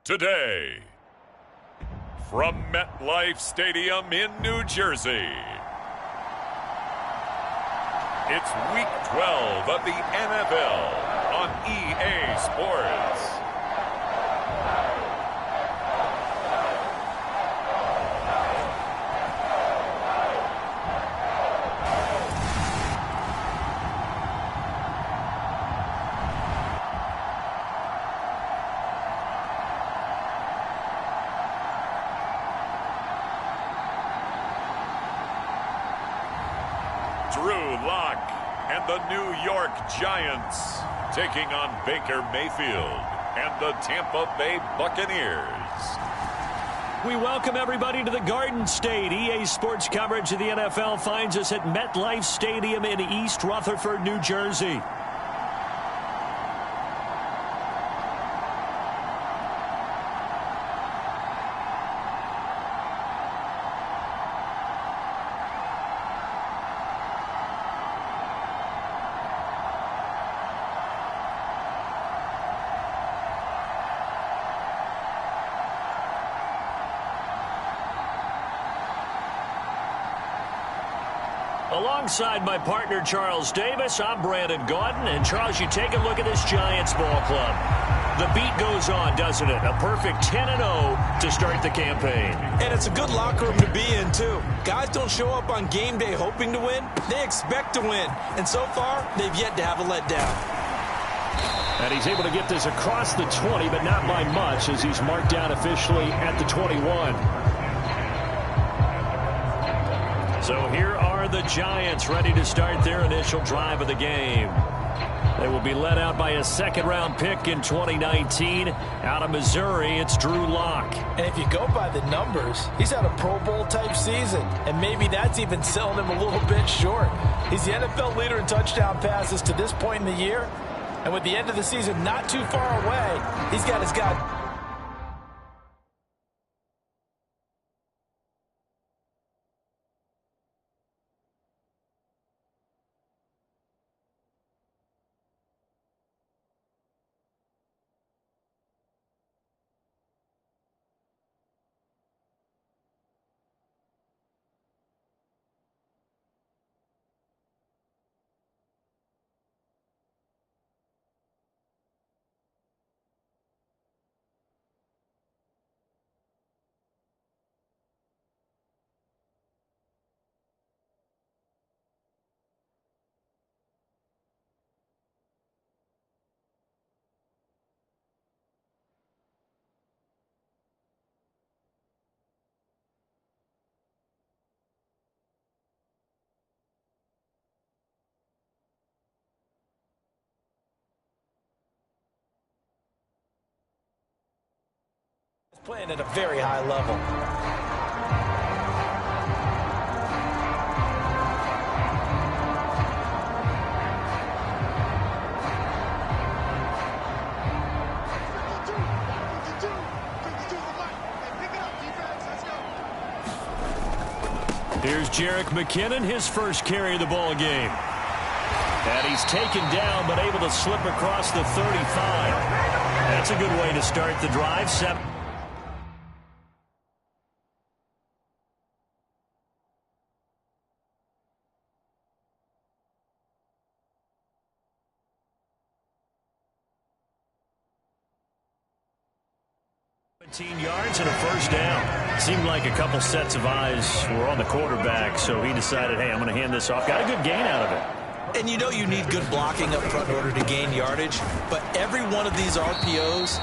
today. From MetLife Stadium in New Jersey, it's Week 12 of the NFL on EA Sports. Drew Lock and the New York Giants taking on Baker Mayfield and the Tampa Bay Buccaneers. We welcome everybody to the Garden State. EA Sports coverage of the NFL finds us at MetLife Stadium in East Rutherford, New Jersey. Alongside my partner, Charles Davis, I'm Brandon Gaudin. And, Charles, you take a look at this Giants ball club. The beat goes on, doesn't it? A perfect 10-0 to start the campaign. And it's a good locker room to be in, too. Guys don't show up on game day hoping to win. They expect to win. And so far, they've yet to have a letdown. And he's able to get this across the 20, but not by much, as he's marked down officially at the 21. So here are the Giants ready to start their initial drive of the game. They will be led out by a second-round pick in 2019. Out of Missouri, it's Drew Lock. And if you go by the numbers, he's had a Pro Bowl-type season. And maybe that's even selling him a little bit short. He's the NFL leader in touchdown passes to this point in the year. And with the end of the season not too far away, he's got his guy. Playing at a very high level. Here's Jerick McKinnon, his first carry of the ball game. And he's taken down, but able to slip across the 35. That's a good way to start the drive. 17 yards and a first down. Seemed like a couple sets of eyes were on the quarterback, so he decided, hey, I'm going to hand this off. Got a good gain out of it. And you know you need good blocking up front in order to gain yardage, but every one of these RPOs,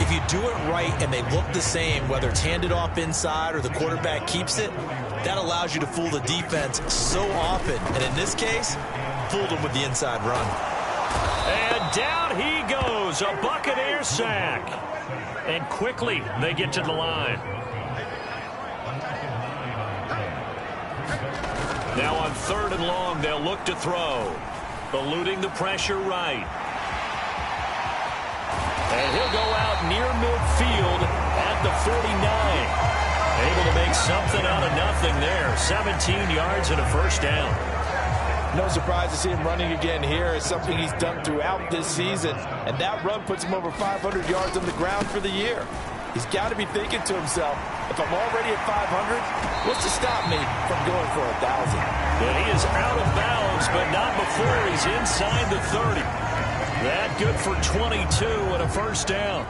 if you do it right and they look the same, whether it's handed off inside or the quarterback keeps it, that allows you to fool the defense so often. And in this case, fooled them with the inside run. And down he goes, a Buccaneer sack. And quickly they get to the line. Now on 3rd and long, they'll look to throw. Eluding the pressure right. And he'll go out near midfield at the 49. Able to make something out of nothing there. 17 yards and a first down. No surprise to see him running again here. It's something he's done throughout this season. And that run puts him over 500 yards on the ground for the year. He's got to be thinking to himself, if I'm already at 500, what's to stop me from going for 1,000? And he is out of bounds, but not before he's inside the 30. That good for 22 and a first down.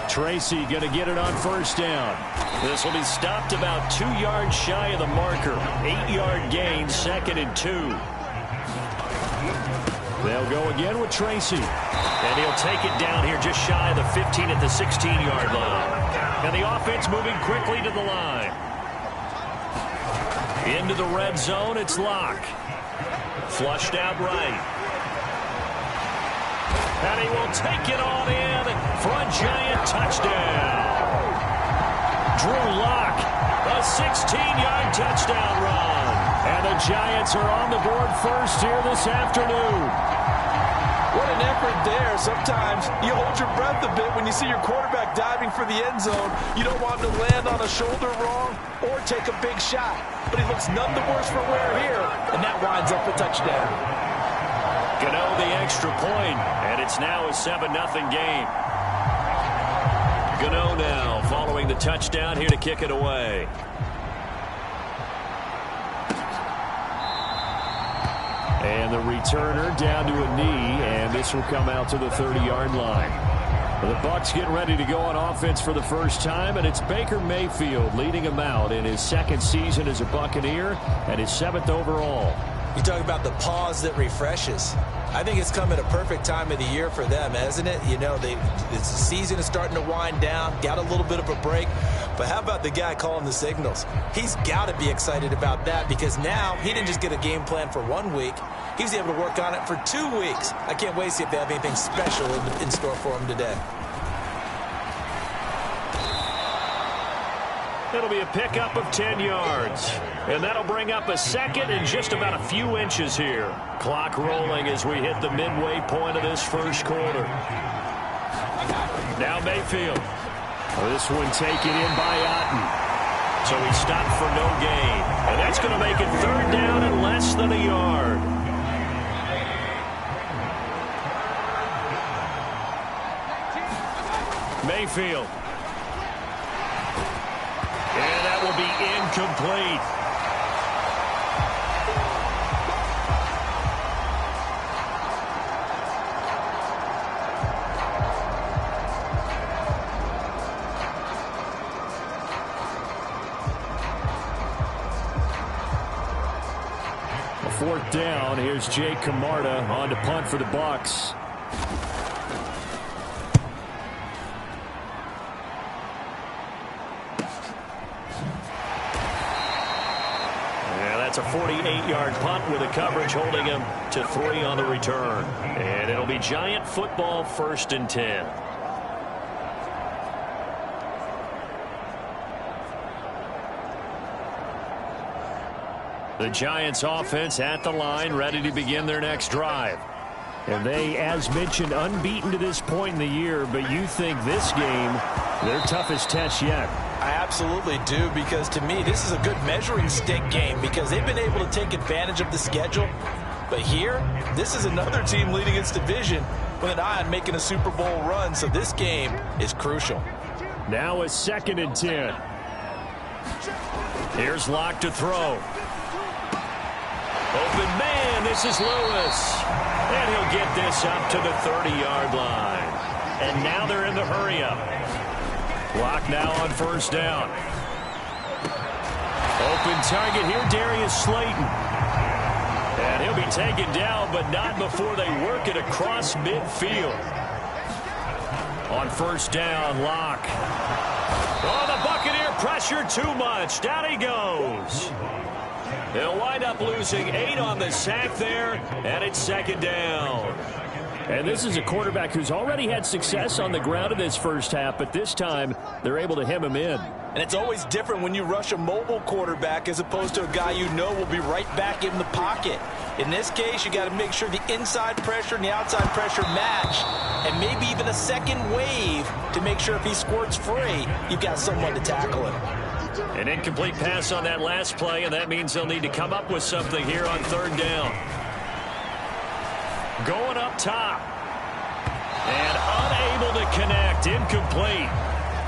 Tracy going to get it on first down. This will be stopped about 2 yards shy of the marker. 8-yard gain, 2nd and 2. They'll go again with Tracy. And he'll take it down here just shy of the 15 at the 16-yard line. And the offense moving quickly to the line. Into the red zone, it's Locke. Flushed out right. And he will take it on in for a Giant touchdown. Drew Locke, a 16-yard touchdown run. And the Giants are on the board first here this afternoon. What an effort there. Sometimes you hold your breath a bit when you see your quarterback diving for the end zone. You don't want him to land on a shoulder wrong or take a big shot. But he looks none the worse for wear here, and that winds up a touchdown. Gano the extra point, and it's now a 7-0 game. Gano now following the touchdown here to kick it away. And the returner down to a knee, and this will come out to the 30-yard line. The Bucs getting ready to go on offense for the first time, and it's Baker Mayfield leading them out in his 2nd season as a Buccaneer and his 7th overall. You talk about the pause that refreshes. I think it's come at a perfect time of the year for them, hasn't it? You know, the season is starting to wind down, got a little bit of a break. But how about the guy calling the signals? He's got to be excited about that because now he didn't just get a game plan for 1 week. He was able to work on it for 2 weeks. I can't wait to see if they have anything special in store for him today. It'll be a pickup of 10 yards. And that'll bring up a 2nd and just about a few inches here. Clock rolling as we hit the midway point of this first quarter. Now Mayfield. This one taken in by Otten. So he stopped for no gain. And that's going to make it 3rd down and less than a yard. Mayfield. And that will be incomplete. A 4th down. Here's Jake Camarda on to punt for the Bucs. It's a 48-yard punt with a coverage holding him to 3 on the return. And it'll be Giant football 1st and 10. The Giants offense at the line, ready to begin their next drive. And they, as mentioned, unbeaten to this point in the year, but you think this game, their toughest test yet. I absolutely do, because to me this is a good measuring stick game because they've been able to take advantage of the schedule. But here, this is another team leading its division with an eye on making a Super Bowl run, so this game is crucial. Now a 2nd and 10. Here's Locke to throw. Open man, this is Lewis. And he'll get this up to the 30-yard line. And now they're in the hurry-up. Locke now on 1st down. Open target here, Darius Slayton. And he'll be taken down, but not before they work it across midfield. On 1st down, Locke. Oh, the Buccaneer pressure too much. Down he goes. They'll wind up losing 8 on the sack there, and it's 2nd down. And this is a quarterback who's already had success on the ground in this first half, but this time they're able to hem him in. And it's always different when you rush a mobile quarterback as opposed to a guy you know will be right back in the pocket. In this case, you got to make sure the inside pressure and the outside pressure match, and maybe even a second wave to make sure if he squirts free, you've got someone to tackle him. An incomplete pass on that last play, and that means they'll need to come up with something here on 3rd down. Going up top, And unable to connect. Incomplete.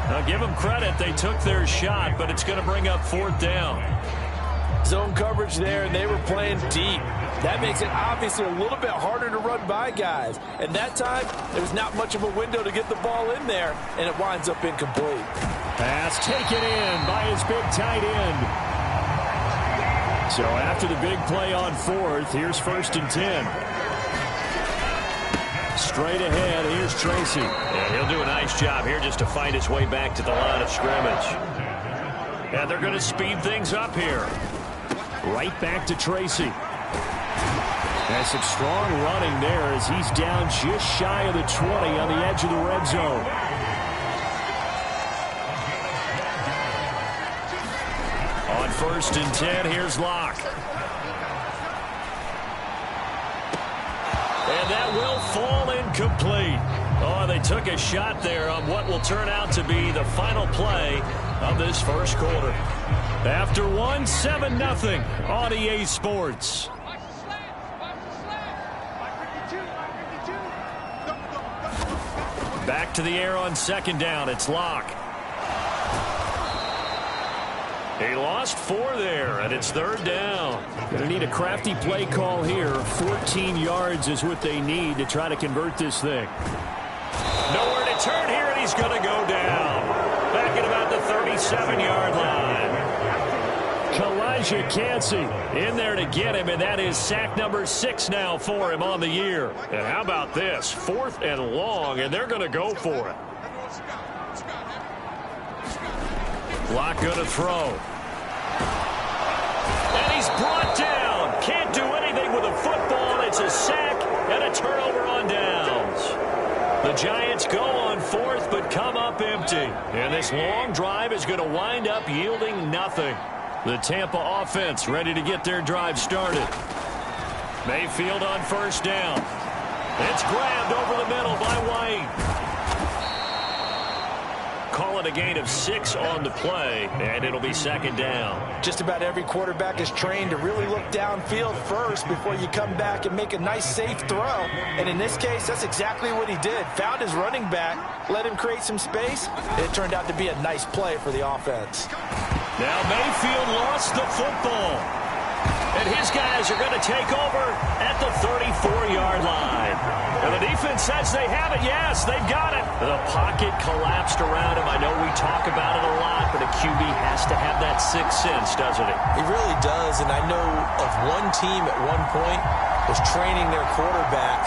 Now give them credit. They took their shot, but it's going to bring up 4th down. Zone coverage there, and they were playing deep. That makes it obviously a little bit harder to run by guys. And that time, there was not much of a window to get the ball in there, and it winds up incomplete. Pass taken in by his big tight end. So after the big play on 4th, here's 1st and 10. Straight ahead, here's Tracy. Yeah, he'll do a nice job here just to find his way back to the line of scrimmage. And they're going to speed things up here. Right back to Tracy. That's some strong running there as he's down just shy of the 20 on the edge of the red zone. On 1st and 10, here's Locke. And that will fall incomplete. Oh, they took a shot there on what will turn out to be the final play of this first quarter. After one, 7-0 on EA Sports. Back to the air on 2nd down. It's Locke. He lost 4 there, and it's 3rd down. Going to need a crafty play call here. 14 yards is what they need to try to convert this thing. Nowhere to turn here, and he's going to go down. Back at about the 37-yard line. Kalijah Cansey in there to get him, and that is sack number 6 now for him on the year. And how about this? 4th and long, and they're going to go for it. Locke going to throw. And he's brought down. Can't do anything with a football. It's a sack and a turnover on downs. The Giants go on 4th but come up empty. And this long drive is going to wind up yielding nothing. The Tampa offense ready to get their drive started. Mayfield on 1st down. It's grabbed over the middle by White. Call it a gain of 6 on the play, and it'll be 2nd down. Just about every quarterback is trained to really look downfield first before you come back and make a nice, safe throw. And in this case, that's exactly what he did. Found his running back, let him create some space, and it turned out to be a nice play for the offense. Now Mayfield lost the football. And his guys are going to take over at the 34-yard line. And the defense says they have it. Yes, they've got it. The pocket collapsed around him. I know we talk about it a lot, but a QB has to have that sixth sense, doesn't he? He really does, and I know of one team at one point was training their quarterback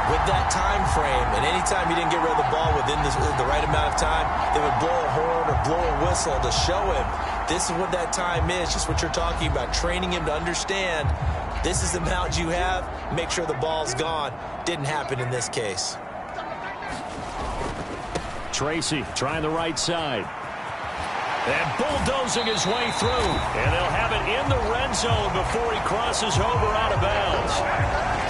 with that time frame, and anytime he didn't get rid of the ball within the right amount of time, they would blow a horn or blow a whistle to show him this is what that time is, just what you're talking about, training him to understand this is the amount you have, make sure the ball's gone. Didn't happen in this case. Tracy trying the right side. And bulldozing his way through. And they'll have it in the red zone before he crosses over out of bounds.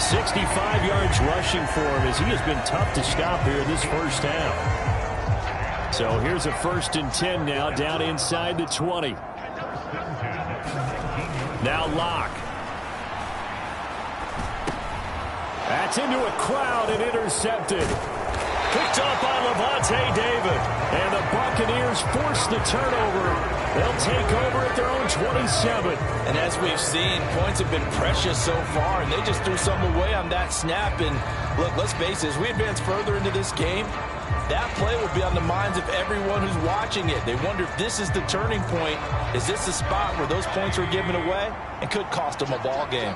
65 yards rushing for him as he has been tough to stop here in this first half. So here's a 1st and 10 now down inside the 20. Now Locke. That's into a crowd and intercepted. Picked up by Levante David. And the Buccaneers force the turnover. They'll take over at their own 27. And as we've seen, points have been precious so far, and they just threw some away on that snap. And look, let's face it, as we advance further into this game, that play will be on the minds of everyone who's watching it. They wonder if this is the turning point. Is this the spot where those points were given away and could cost them a ball game?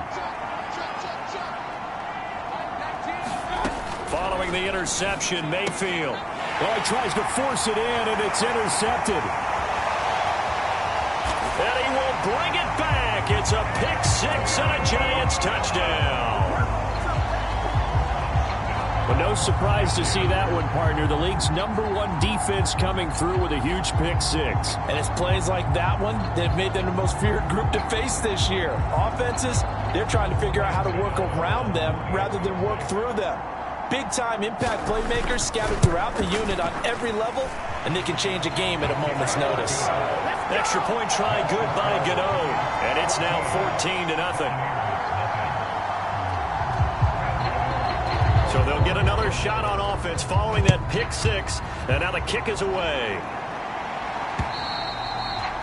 Following the interception, Mayfield. Well, he tries to force it in, and it's intercepted. And he will bring it back. It's a pick six and a Giants touchdown. Well, no surprise to see that one, partner. The league's #1 defense coming through with a huge pick six. And it's plays like that one that have made them the most feared group to face this year. Offenses, they're trying to figure out how to work around them rather than work through them. Big-time impact playmakers scattered throughout the unit on every level, and they can change a game at a moment's notice. Extra point try good by Gano, and it's now 14-0. So they'll get another shot on offense following that pick six, and now the kick is away.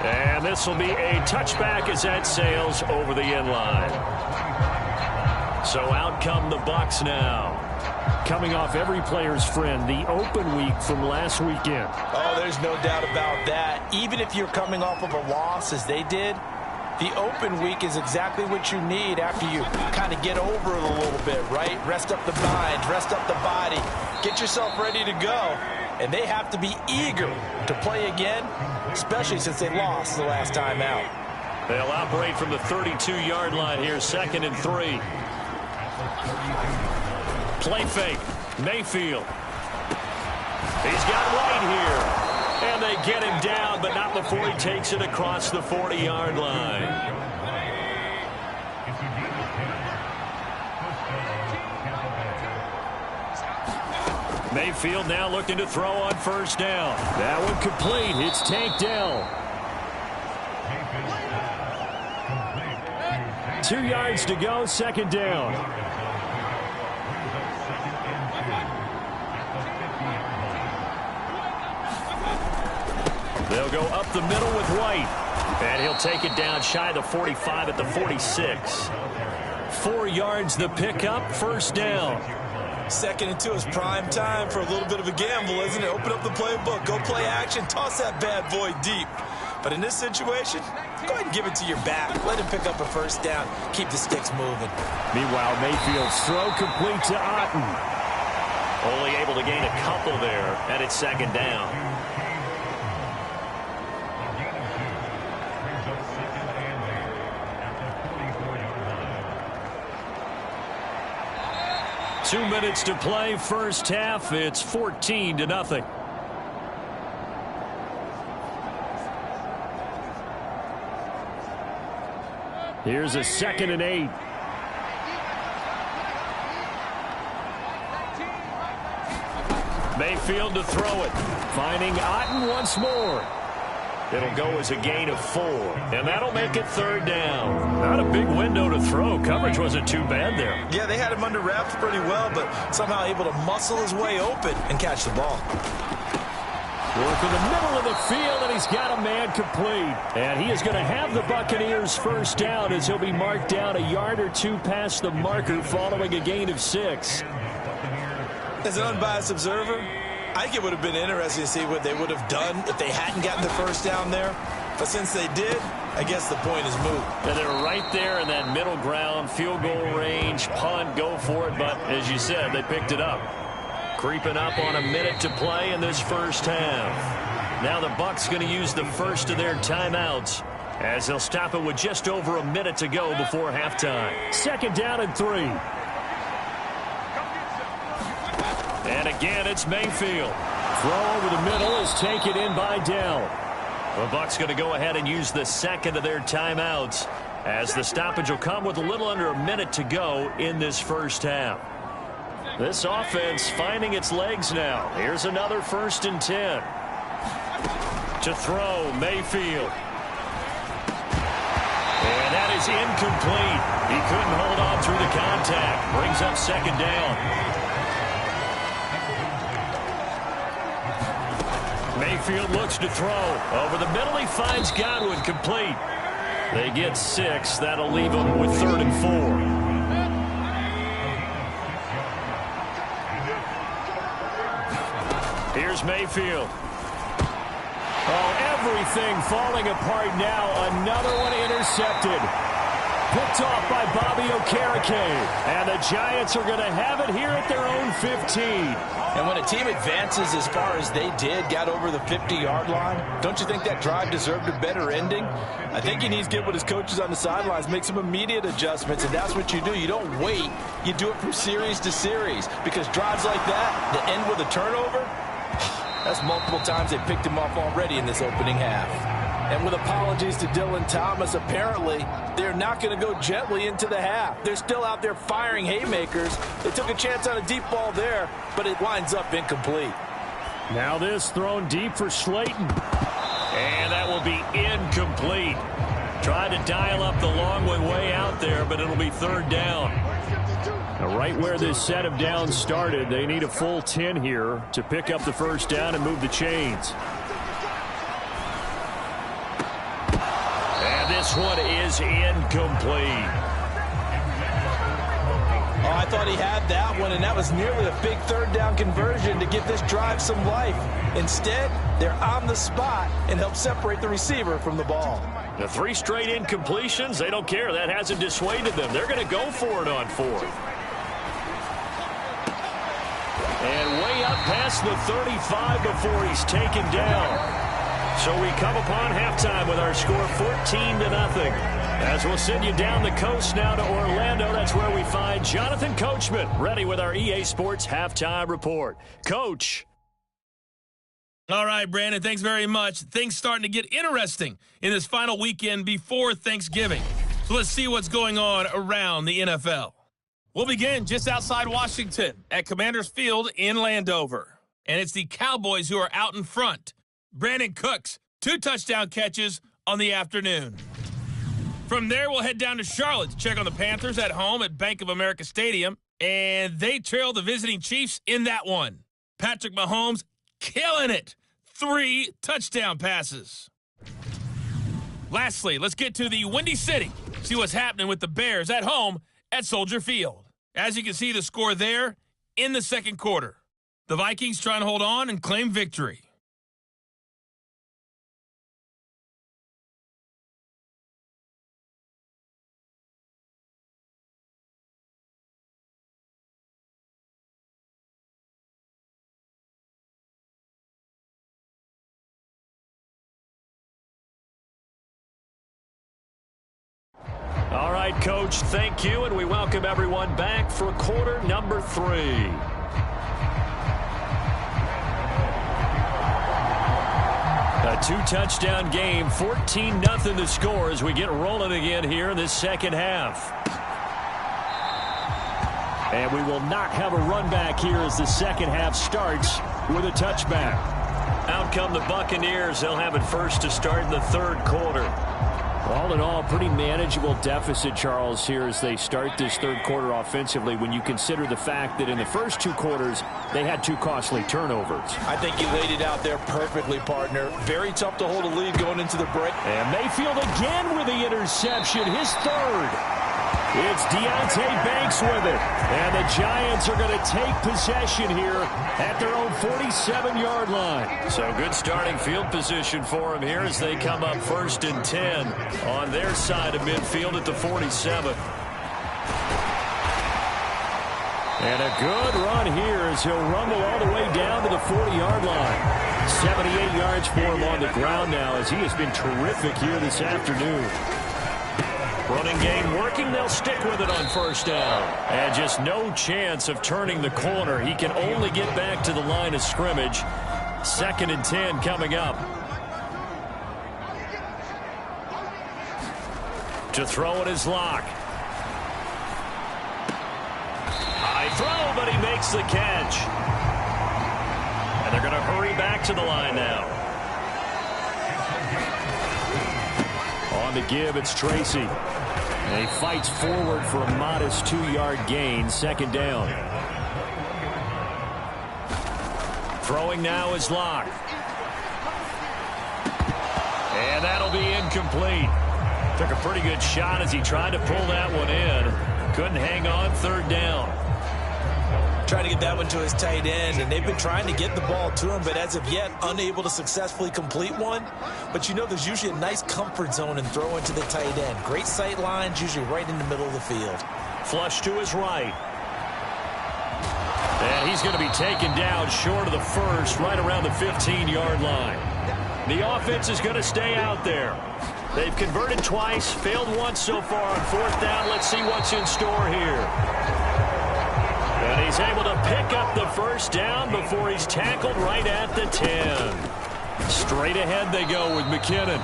And this will be a touchback as that sails over the end line. So out come the Bucs now. Coming off every player's friend, the open week from last weekend. Oh, there's no doubt about that. Even if you're coming off of a loss as they did, the open week is exactly what you need after you kind of get over it a little bit, right? Rest up the mind, rest up the body, get yourself ready to go. And they have to be eager to play again, especially since they lost the last time out. They'll operate from the 32-yard line here, 2nd and 3. Play fake. Mayfield. He's got White here. And they get him down, but not before he takes it across the 40-yard line. Mayfield now looking to throw on first down. That one complete. It's Tank Dell. 2 yards to go, 2nd down. They'll go up the middle with White. And he'll take it down shy of the 45 at the 46. 4 yards the pickup, first down. 2nd and 2 is prime time for a little bit of a gamble, isn't it? Open up the playbook, go play action, toss that bad boy deep. But in this situation, go ahead and give it to your back. Let him pick up a first down. Keep the sticks moving. Meanwhile, Mayfield's throw complete to Otten. Only able to gain a couple there, and it's 2nd down. Two minutes to play, first half. It's 14-0. Here's a 2nd and 8. Mayfield to throw it. Finding Otten once more. It'll go as a gain of 4. And that'll make it 3rd down. Not a big window to throw. Coverage wasn't too bad there. Yeah, they had him under wraps pretty well, but somehow able to muscle his way open and catch the ball. Work in the middle of the field, and he's got a man complete. And he is going to have the Buccaneers first down as he'll be marked down a yard or two past the marker following a gain of 6. As an unbiased observer, I think it would have been interesting to see what they would have done if they hadn't gotten the first down there. But since they did, I guess the point is moot. And they're right there in that middle ground, field goal range, punt, go for it. But as you said, they picked it up. Creeping up on a minute to play in this first half. Now the Bucs going to use the first of their timeouts as they'll stop it with just over a minute to go before halftime. 2nd down and 3. And again, it's Mayfield. Throw over the middle is taken in by Dell. The Bucs going to go ahead and use the 2nd of their timeouts as the stoppage will come with a little under a minute to go in this first half. This offense finding its legs now. Here's another 1st and 10. To throw, Mayfield. And that is incomplete. He couldn't hold on through the contact. Brings up 2nd down. Mayfield looks to throw. Over the middle, he finds Godwin complete. They get 6. That'll leave them with 3rd and 4. Here's Mayfield. Oh, everything falling apart now. Another one intercepted. Picked off by Bobby Okereke. And the Giants are going to have it here at their own 15. And when a team advances as far as they did, got over the 50-yard line, don't you think that drive deserved a better ending? I think he needs to get with his coaches on the sidelines, make some immediate adjustments, and that's what you do. You don't wait. You do it from series to series, because drives like that that end with a turnover, that's multiple times they picked him off already in this opening half. And with apologies to Dylan Thomas, apparently they're not going to go gently into the half. They're still out there firing haymakers. They took a chance on a deep ball there, but it winds up incomplete. Now this thrown deep for Slayton. And that will be incomplete. Tried to dial up the long way out there, but it'll be third down. Now, right where this set of downs started, they need a full 10 here to pick up the first down and move the chains. And this one is incomplete. Oh, I thought he had that one, and that was nearly a big third down conversion to give this drive some life. Instead, they're on the spot and help separate the receiver from the ball. The 3 straight incompletions, they don't care. That hasn't dissuaded them. They're going to go for it on 4th. And way up past the 35 before he's taken down. So we come upon halftime with our score 14-0. As we'll send you down the coast now to Orlando, that's where we find Jonathan Coachman ready with our EA Sports Halftime Report. Coach. All right, Brandon, thanks very much. Things starting to get interesting in this final weekend before Thanksgiving. So let's see what's going on around the NFL. We'll begin just outside Washington at Commanders Field in Landover. And it's the Cowboys who are out in front. Brandon Cooks, 2 touchdown catches on the afternoon. From there, we'll head down to Charlotte to check on the Panthers at home at Bank of America Stadium. And they trail the visiting Chiefs in that one. Patrick Mahomes killing it. 3 touchdown passes. Lastly, let's get to the Windy City. See what's happening with the Bears at home at Soldier Field. As you can see, the score there in the second quarter. The Vikings trying to hold on and claim victory. All right, Coach, thank you, and we welcome everyone back for quarter number 3. A 2-touchdown game, 14-0 the score as we get rolling again here in this second half. And we will not have a run back here as the second half starts with a touchback. Out come the Buccaneers. They'll have it first to start in the third quarter. All in all, pretty manageable deficit, Charles, here as they start this third quarter offensively when you consider the fact that in the first 2 quarters, they had 2 costly turnovers. I think you laid it out there perfectly, partner. Very tough to hold a lead going into the break. And Mayfield again with the interception, his third. It's Deontay Banks with it. And the Giants are going to take possession here at their own 47-yard line. So good starting field position for them here as they come up 1st and 10 on their side of midfield at the 47. And a good run here as he'll rumble all the way down to the 40-yard line. 78 yards for him on the ground now as he has been terrific here this afternoon. Running game working. They'll stick with it on 1st down. And just no chance of turning the corner. He can only get back to the line of scrimmage. 2nd and 10 coming up. To throw it is Locke. High throw, but he makes the catch. And they're going to hurry back to the line now. On the give, it's Tracy. And he fights forward for a modest 2-yard gain, 2nd down. Throwing now is Locke. And that'll be incomplete. Took a pretty good shot as he tried to pull that one in. Couldn't hang on, 3rd down. Trying to get that one to his tight end, and they've been trying to get the ball to him, but as of yet, unable to successfully complete one. But you know there's usually a nice comfort zone in throwing to the tight end. Great sight lines, usually right in the middle of the field. Flush to his right. And he's going to be taken down short of the first, right around the 15-yard line. The offense is going to stay out there. They've converted twice, failed once so far on 4th down. Let's see what's in store here. And he's able to pick up the 1st down before he's tackled right at the 10. Straight ahead they go with McKinnon.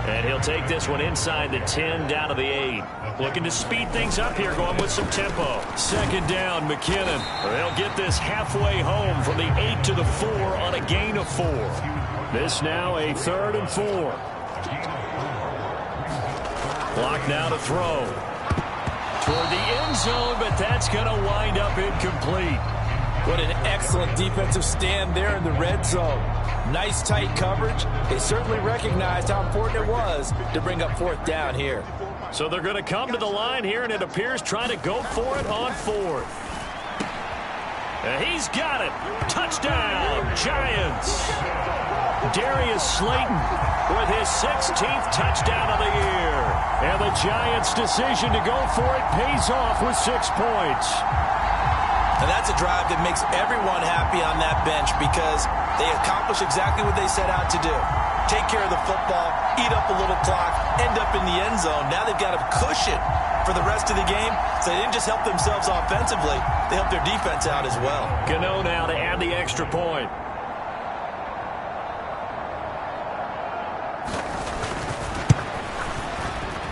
And he'll take this one inside the 10 down to the 8. Looking to speed things up here, going with some tempo. 2nd down, McKinnon. They'll get this halfway home from the 8 to the 4 on a gain of 4. This now a 3rd and 4. Clock now to throw. Toward the end zone, but that's going to wind up incomplete. What an excellent defensive stand there in the red zone. Nice tight coverage. They certainly recognized how important it was to bring up fourth down here. So they're going to come to the line here, and it appears trying to go for it on fourth. And he's got it. Touchdown, Giants. Darius Slayton with his 16th touchdown of the year. And the Giants' decision to go for it pays off with 6 points. And that's a drive that makes everyone happy on that bench because they accomplish exactly what they set out to do. Take care of the football, eat up a little clock, end up in the end zone. Now they've got a cushion for the rest of the game. So they didn't just help themselves offensively, they helped their defense out as well. Gano now to add the extra point.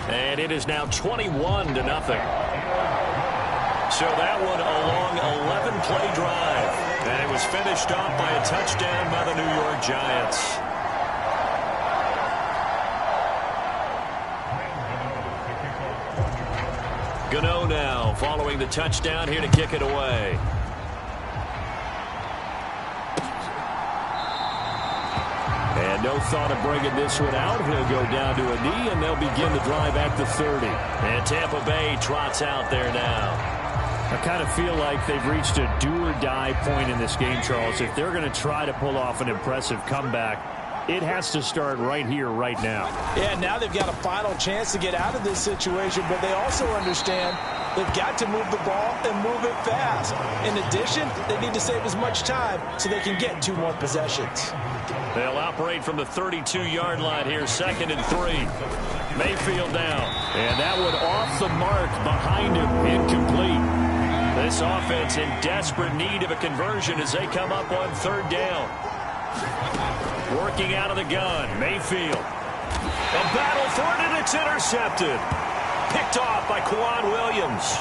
And it is now 21-0. So that one a long 11-play drive. And it was finished off by a touchdown by the New York Giants. Gano now following the touchdown here to kick it away. And no thought of bringing this one out. He'll go down to a knee, and they'll begin the drive at the 30. And Tampa Bay trots out there now. I kind of feel like they've reached a do-or-die point in this game, Charles. If they're going to try to pull off an impressive comeback, it has to start right here, right now. Yeah, now they've got a final chance to get out of this situation, but they also understand they've got to move the ball and move it fast. In addition, they need to save as much time so they can get 2 more possessions. They'll operate from the 32-yard line here, 2nd and 3. Mayfield down. And that one off the mark behind him, incomplete. This offense in desperate need of a conversion as they come up on 3rd down. Working out of the gun, Mayfield. A battle for it, and it's intercepted. Picked off by Quan Williams.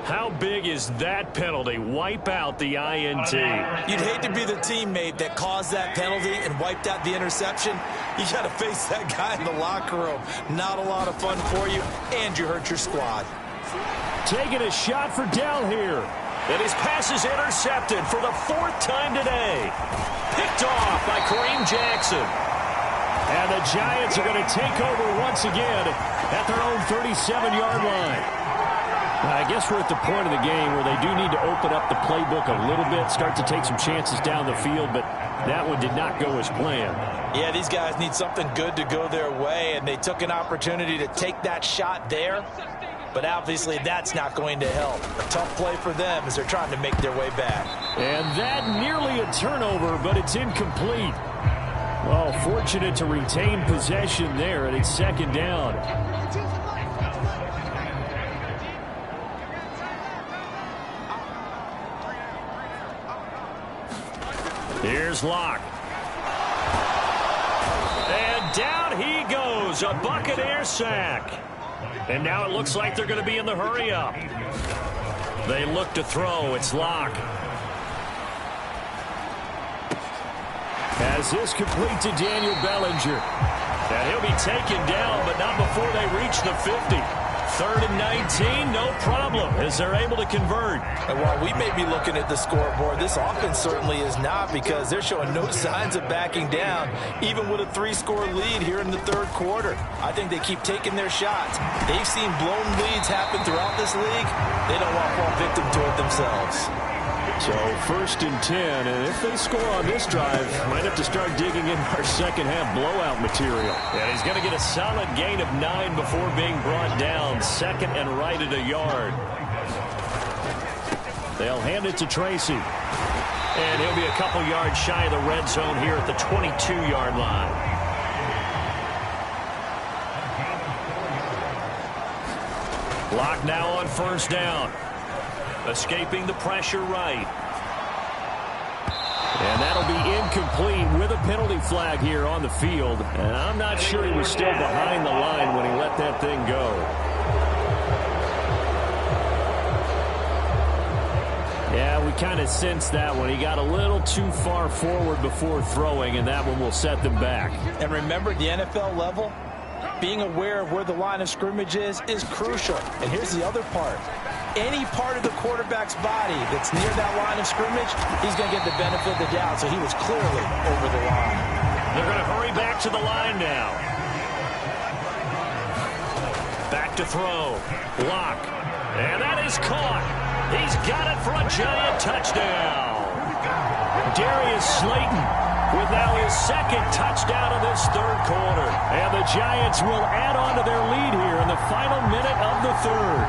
How big is that penalty? Wipe out the INT. You'd hate to be the teammate that caused that penalty and wiped out the interception. You got to face that guy in the locker room. Not a lot of fun for you, and you hurt your squad. Taking a shot for Dell here. And his pass is intercepted for the 4th time today. Picked off by Kareem Jackson. And the Giants are going to take over once again at their own 37-yard line. I guess we're at the point of the game where they do need to open up the playbook a little bit, start to take some chances down the field, but that one did not go as planned. Yeah, these guys need something good to go their way, and they took an opportunity to take that shot there, but obviously that's not going to help. A tough play for them as they're trying to make their way back. And that nearly a turnover, but it's incomplete. Well, fortunate to retain possession there, and it's 2nd down. Here's Locke. And down he goes. A Buccaneer sack. And now it looks like they're going to be in the hurry-up. They look to throw. It's Locke. As this complete to Daniel Bellinger. And he'll be taken down, but not before they reach the 50. 3rd and 19, no problem, as they're able to convert. And while we may be looking at the scoreboard, this offense certainly is not, because they're showing no signs of backing down, even with a 3-score lead here in the 3rd quarter. I think they keep taking their shots. They've seen blown leads happen throughout this league. They don't want to fall victim to it themselves. So 1st and 10, and if they score on this drive, might have to start digging in our second-half blowout material. And he's going to get a solid gain of 9 before being brought down, 2nd and right at a yard. They'll hand it to Tracy. And he'll be a couple yards shy of the red zone here at the 22-yard line. Locke now on 1st down. Escaping the pressure right. And that'll be incomplete with a penalty flag here on the field. And I'm not sure he was still behind the line when he let that thing go. Yeah, we kind of sensed that one. He got a little too far forward before throwing, and that one will set them back. And remember, the NFL level, being aware of where the line of scrimmage is crucial. And here's the other part. Any part of the quarterback's body that's near that line of scrimmage, he's going to get the benefit of the doubt. So he was clearly over the line. They're going to hurry back to the line now. Back to throw. Lock. And that is caught. He's got it for a giant touchdown. Darius Slayton with now his second touchdown of this third quarter. And the Giants will add on to their lead here in the final minute of the third.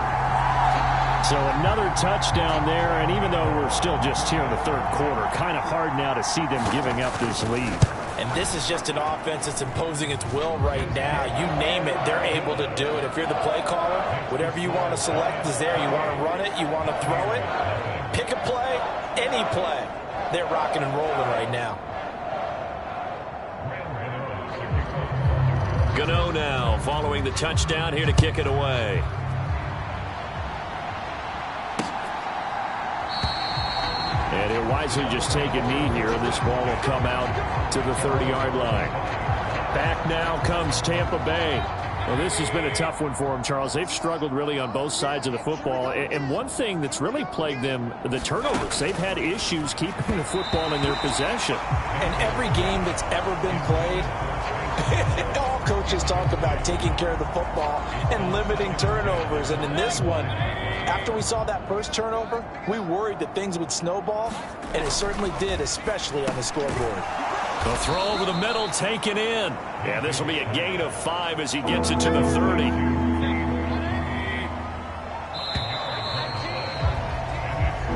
So another touchdown there, and even though we're still just here in the third quarter, kind of hard now to see them giving up this lead. And this is just an offense that's imposing its will right now. You name it, they're able to do it. If you're the play caller, whatever you want to select is there. You want to run it, you want to throw it, pick a play, any play. They're rocking and rolling right now. Gano now following the touchdown here to kick it away. And he'll wisely just take a knee here. This ball will come out to the 30-yard line. Back now comes Tampa Bay. Well, this has been a tough one for them, Charles. They've struggled really on both sides of the football. And one thing that's really plagued them, the turnovers. They've had issues keeping the football in their possession. And every game that's ever been played, all coaches talk about taking care of the football and limiting turnovers. And in this one, after we saw that first turnover, we worried that things would snowball, and it certainly did, especially on the scoreboard. The throw over the middle taken in. Yeah, this will be a gain of 5 as he gets it to the 30.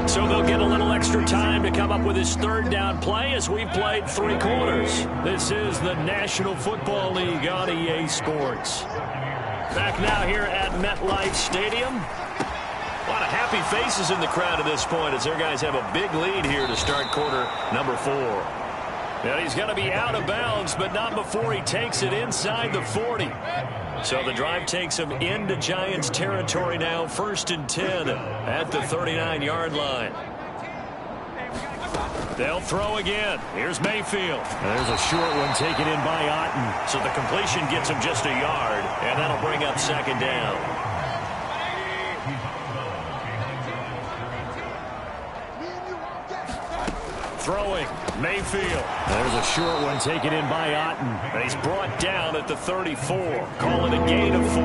So they'll get a little extra time to come up with his third down play as we've played 3 quarters. This is the National Football League on EA Sports. Back now here at MetLife Stadium. A lot of happy faces in the crowd at this point as their guys have a big lead here to start quarter number 4. And he's going to be out of bounds, but not before he takes it inside the 40. So the drive takes him into Giants territory now, 1st and 10 at the 39-yard line. They'll throw again. Here's Mayfield. And there's a short one taken in by Otten. So the completion gets him just a yard, and that'll bring up 2nd down. Throwing, Mayfield. There's a short one taken in by Otten. And he's brought down at the 34. Call it a gain of 4.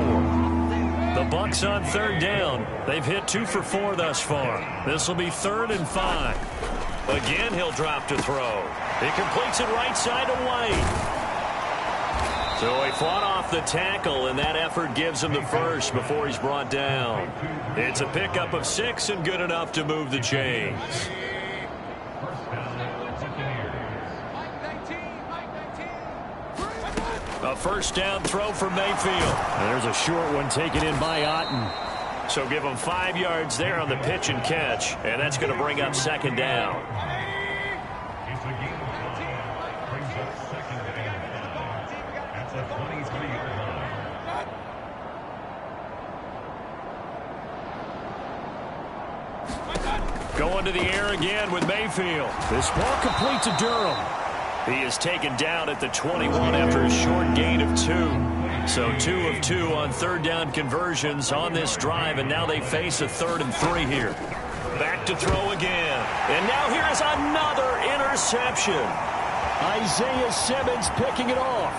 The Bucs on 3rd down. They've hit 2 for 4 thus far. This will be 3rd and 5. Again, he'll drop to throw. He completes it right side to White. So he fought off the tackle, and that effort gives him the first before he's brought down. It's a pickup of 6 and good enough to move the chains. A 1st down throw for Mayfield. There's a short one taken in by Otten. So give him 5 yards there on the pitch and catch, and that's going to bring up 2nd down. Going to the air again with Mayfield. This ball complete to Durham. He is taken down at the 21 after a short gain of 2. So 2 of 2 on 3rd down conversions on this drive, and now they face a 3rd and 3 here. Back to throw again. And now here is another interception. Isaiah Simmons picking it off.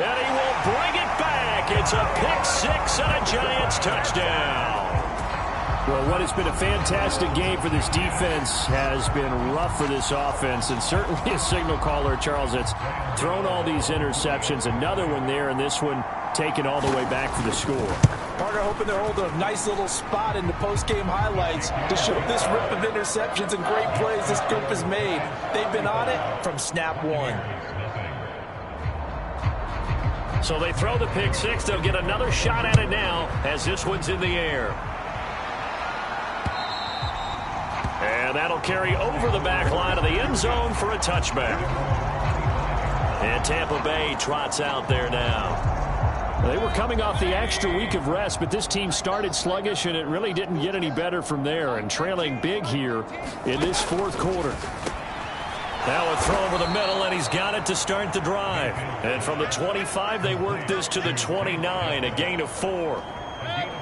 And he will bring it back. It's a pick 6 and a Giants touchdown. Well, what has been a fantastic game for this defense has been rough for this offense, and certainly a signal caller, Charles, that's thrown all these interceptions. Another one there, and this one taken all the way back for the score. Partner hoping they're holding a nice little spot in the post-game highlights to show this rip of interceptions and great plays this group has made. They've been on it from snap 1. So they throw the pick 6. They'll get another shot at it now as this one's in the air. And that'll carry over the back line of the end zone for a touchback. And Tampa Bay trots out there now. They were coming off the extra week of rest, but this team started sluggish, and it really didn't get any better from there, and trailing big here in this fourth quarter. Now a throw over the middle, and he's got it to start the drive. And from the 25, they work this to the 29, a gain of 4.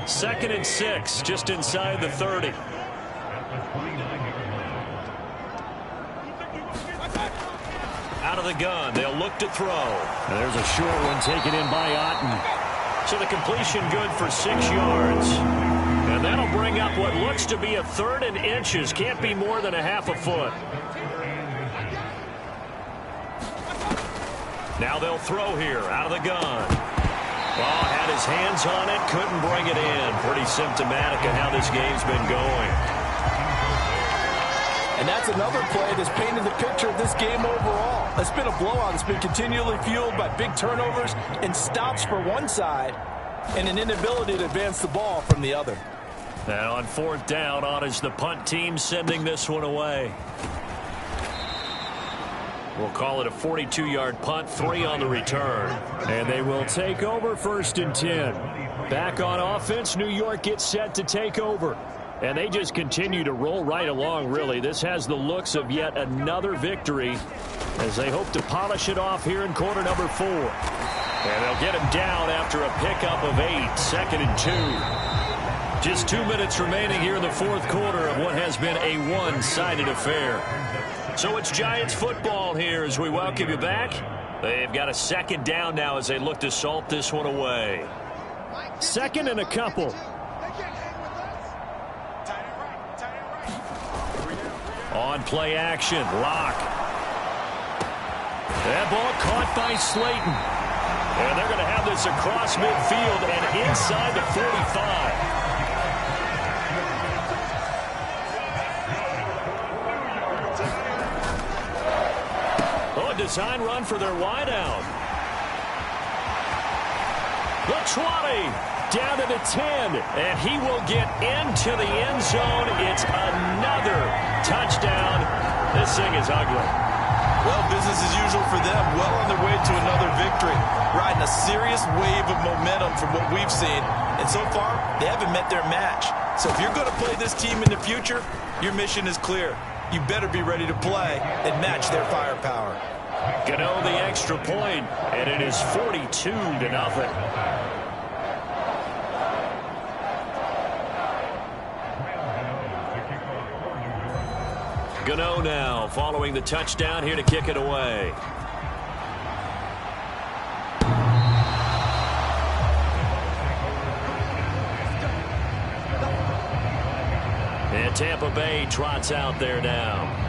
2nd and 6, just inside the 30. Out of the gun, they'll look to throw. And there's a short one taken in by Otten. So the completion good for 6 yards. And that'll bring up what looks to be a 3rd and inches. Can't be more than a half a foot. Now they'll throw here, out of the gun. Ball had his hands on it, couldn't bring it in. Pretty symptomatic of how this game's been going. And that's another play that's painted the picture of this game overall. It's been a blowout. It's been continually fueled by big turnovers and stops for one side and an inability to advance the ball from the other. Now on 4th down, on is the punt team sending this one away. We'll call it a 42-yard punt, 3 on the return. And they will take over 1st and 10. Back on offense, New York gets set to take over. And they just continue to roll right along, really. This has the looks of yet another victory as they hope to polish it off here in quarter number 4. And they'll get him down after a pickup of 8, 2nd and 2. Just 2 minutes remaining here in the fourth quarter of what has been a one-sided affair. So it's Giants football here as we welcome you back. They've got a 2nd down now as they look to salt this one away. 2nd and a couple. On play action, Locke. That ball caught by Slayton. And they're going to have this across midfield and inside the 45. Design run for their wideout. The 20 down to the 10, and he will get into the end zone. It's another touchdown. This thing is ugly. Well, business as usual for them. Well on their way to another victory. Riding a serious wave of momentum from what we've seen. And so far, they haven't met their match. So if you're going to play this team in the future, your mission is clear. You better be ready to play and match their firepower. Gano the extra point, and it is 42-0. Gano now following the touchdown here to kick it away. And Tampa Bay trots out there now.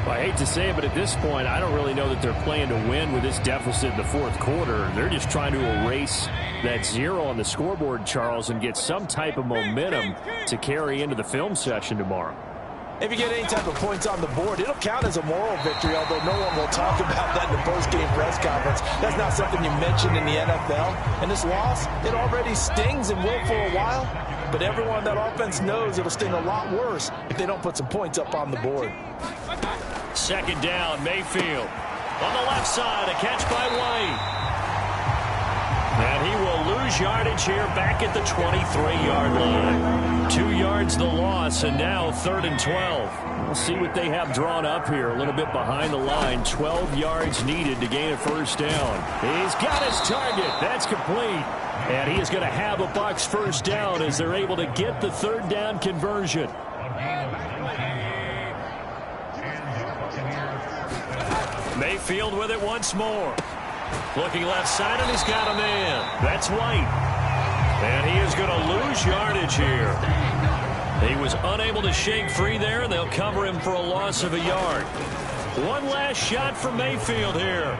Well, I hate to say it, but at this point, I don't really know that they're playing to win with this deficit in the fourth quarter. They're just trying to erase that 0 on the scoreboard, Charles, and get some type of momentum to carry into the film session tomorrow. If you get any type of points on the board, it'll count as a moral victory, although no one will talk about that in the post-game press conference. That's not something you mentioned in the NFL. And this loss, it already stings and will for a while. But everyone on that offense knows it'll sting a lot worse if they don't put some points up on the board. 2nd down, Mayfield. On the left side, a catch by White. And he will lose yardage here back at the 23-yard line. 2 yards the loss, and now 3rd and 12. We'll see what they have drawn up here. A little bit behind the line. 12 yards needed to gain a 1st down. He's got his target. That's complete. And he is going to have a Bucs 1st down as they're able to get the 3rd down conversion. Mayfield with it once more. Looking left side, and he's got him in. That's White. And he is going to lose yardage here. He was unable to shake free there, and they'll cover him for a loss of a yard. One last shot for Mayfield here.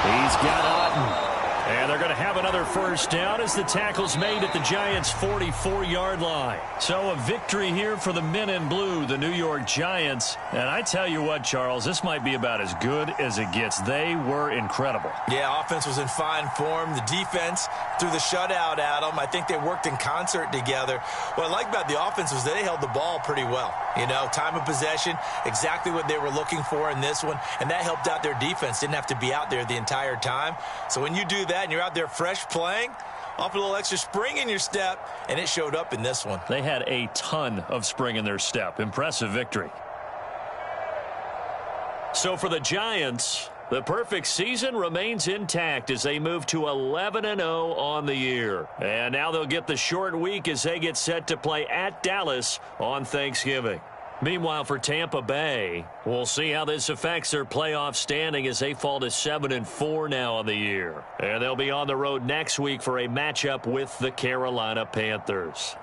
He's got Otten. And they're going to have another 1st down as the tackle's made at the Giants' 44-yard line. So a victory here for the men in blue, the New York Giants. And I tell you what, Charles, this might be about as good as it gets. They were incredible. Yeah, offense was in fine form. The defense threw the shutout at them. I think they worked in concert together. What I like about the offense was they held the ball pretty well. You know, time of possession, exactly what they were looking for in this one, and that helped out their defense. Didn't have to be out there the entire time. So when you do that and you're out there fresh playing, off a little extra spring in your step, and it showed up in this one. They had a ton of spring in their step. Impressive victory. So for the Giants, the perfect season remains intact as they move to 11-0 on the year. And now they'll get the short week as they get set to play at Dallas on Thanksgiving. Meanwhile, for Tampa Bay, we'll see how this affects their playoff standing as they fall to 7-4 now on the year. And they'll be on the road next week for a matchup with the Carolina Panthers.